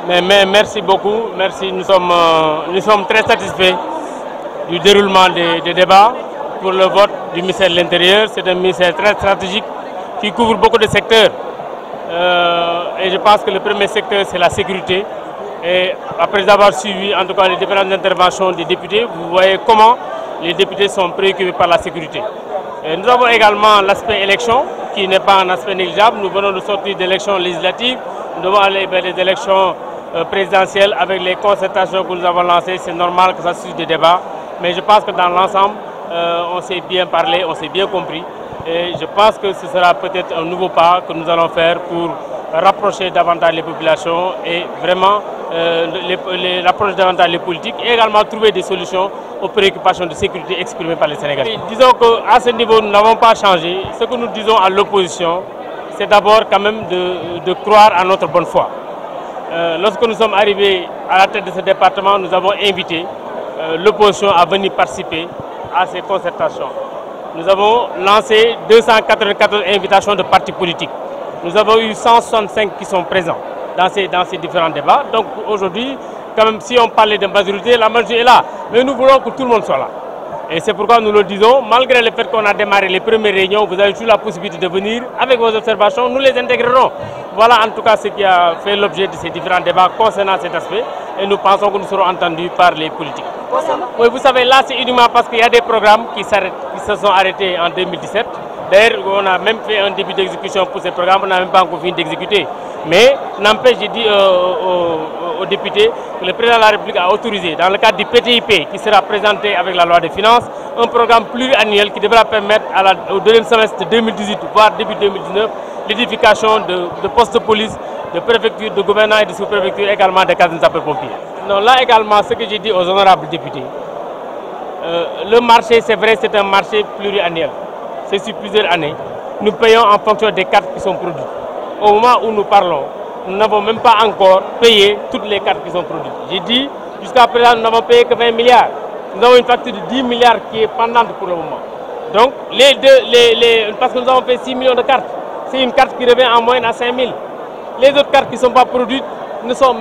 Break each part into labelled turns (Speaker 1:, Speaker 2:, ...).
Speaker 1: Merci beaucoup. Merci. Nous sommes très satisfaits du déroulement des débats pour le vote du ministère de l'Intérieur. C'est un ministère très stratégique qui couvre beaucoup de secteurs. Et je pense que le premier secteur, c'est la sécurité. Et après avoir suivi en tout cas les différentes interventions des députés, vous voyez comment les députés sont préoccupés par la sécurité. Et nous avons également l'aspect élection, qui n'est pas un aspect négligeable. Nous venons de sortir d'élections législatives. Nous devons aller vers les élections présidentielles avec les concertations que nous avons lancées. C'est normal que ça suscite des débats. Mais je pense que dans l'ensemble, on s'est bien parlé, on s'est bien compris. Et je pense que ce sera peut-être un nouveau pas que nous allons faire pour rapprocher davantage les populations et vraiment rapprocher davantage les politiques et également trouver des solutions aux préoccupations de sécurité exprimées par les Sénégalais. Disons qu'à ce niveau, nous n'avons pas changé. Ce que nous disons à l'opposition, c'est d'abord quand même de croire à notre bonne foi. Lorsque nous sommes arrivés à la tête de ce département, nous avons invité l'opposition à venir participer à ces concertations. Nous avons lancé 294 invitations de partis politiques. Nous avons eu 165 qui sont présents dans ces différents débats. Donc aujourd'hui, quand même, si on parlait de majorité, la majorité est là. Mais nous voulons que tout le monde soit là. Et c'est pourquoi nous le disons, malgré le fait qu'on a démarré les premières réunions, vous avez toujours la possibilité de venir avec vos observations, nous les intégrerons. Voilà en tout cas ce qui a fait l'objet de ces différents débats concernant cet aspect. Et nous pensons que nous serons entendus par les politiques. Oui, vous savez, là c'est uniquement parce qu'il y a des programmes qui se sont arrêtés en 2017. D'ailleurs, on a même fait un début d'exécution pour ces programmes, on n'a même pas encore fini d'exécuter. Mais n'empêche, j'ai dit aux députés que le président de la République a autorisé, dans le cadre du PTIP qui sera présenté avec la loi des finances, un programme pluriannuel qui devra permettre au deuxième semestre de 2018, voire début 2019, l'édification de postes de police, de préfecture, de gouvernance et de sous-préfecture, également des casernes de sapeurs-pompiers. Non, là également, ce que j'ai dit aux honorables députés, le marché, c'est vrai, c'est un marché pluriannuel. C'est sur plusieurs années. Nous payons en fonction des cartes qui sont produites. Au moment où nous parlons, nous n'avons même pas encore payé toutes les cartes qui sont produites. J'ai dit, jusqu'à présent, nous n'avons payé que 20 milliards. Nous avons une facture de 10 milliards qui est pendante pour le moment. Donc, parce que nous avons fait 6 millions de cartes, c'est une carte qui revient en moyenne à 5 000. Les autres cartes qui ne sont pas produites ne sont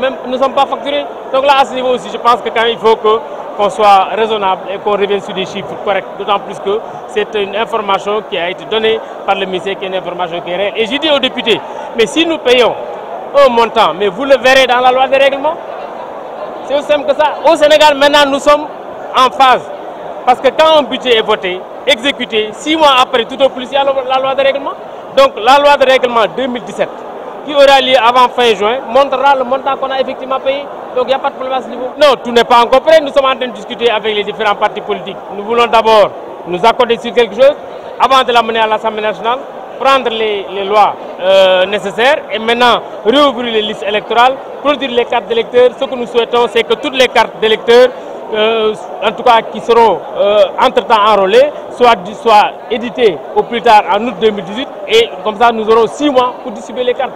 Speaker 1: pas facturées. Donc là, à ce niveau aussi, je pense que quand même, il faut qu'on soit raisonnable et qu'on revienne sur des chiffres corrects, d'autant plus que c'est une information qui a été donnée par le ministère, qui est une information qui est réelle. Et j'ai dit aux députés, mais si nous payons un montant, mais vous le verrez dans la loi des règlements, c'est aussi simple que ça. Au Sénégal, maintenant, nous sommes en phase. Parce que quand un budget est voté, exécuté, 6 mois après, tout au plus, il y a la loi de règlement. Donc la loi de règlement 2017, qui aura lieu avant fin juin, montrera le montant qu'on a effectivement payé. Donc il n'y a pas de problème à ce niveau. Non, tout n'est pas encore prêt. Nous sommes en train de discuter avec les différents partis politiques. Nous voulons d'abord nous accorder sur quelque chose avant de l'amener à l'Assemblée nationale, prendre les lois nécessaires et maintenant réouvrir les listes électorales, produire les cartes d'électeurs. Ce que nous souhaitons, c'est que toutes les cartes d'électeurs, en tout cas qui seront entre-temps enrôlées, soient éditées au plus tard en août 2018 et comme ça nous aurons 6 mois pour distribuer les cartes.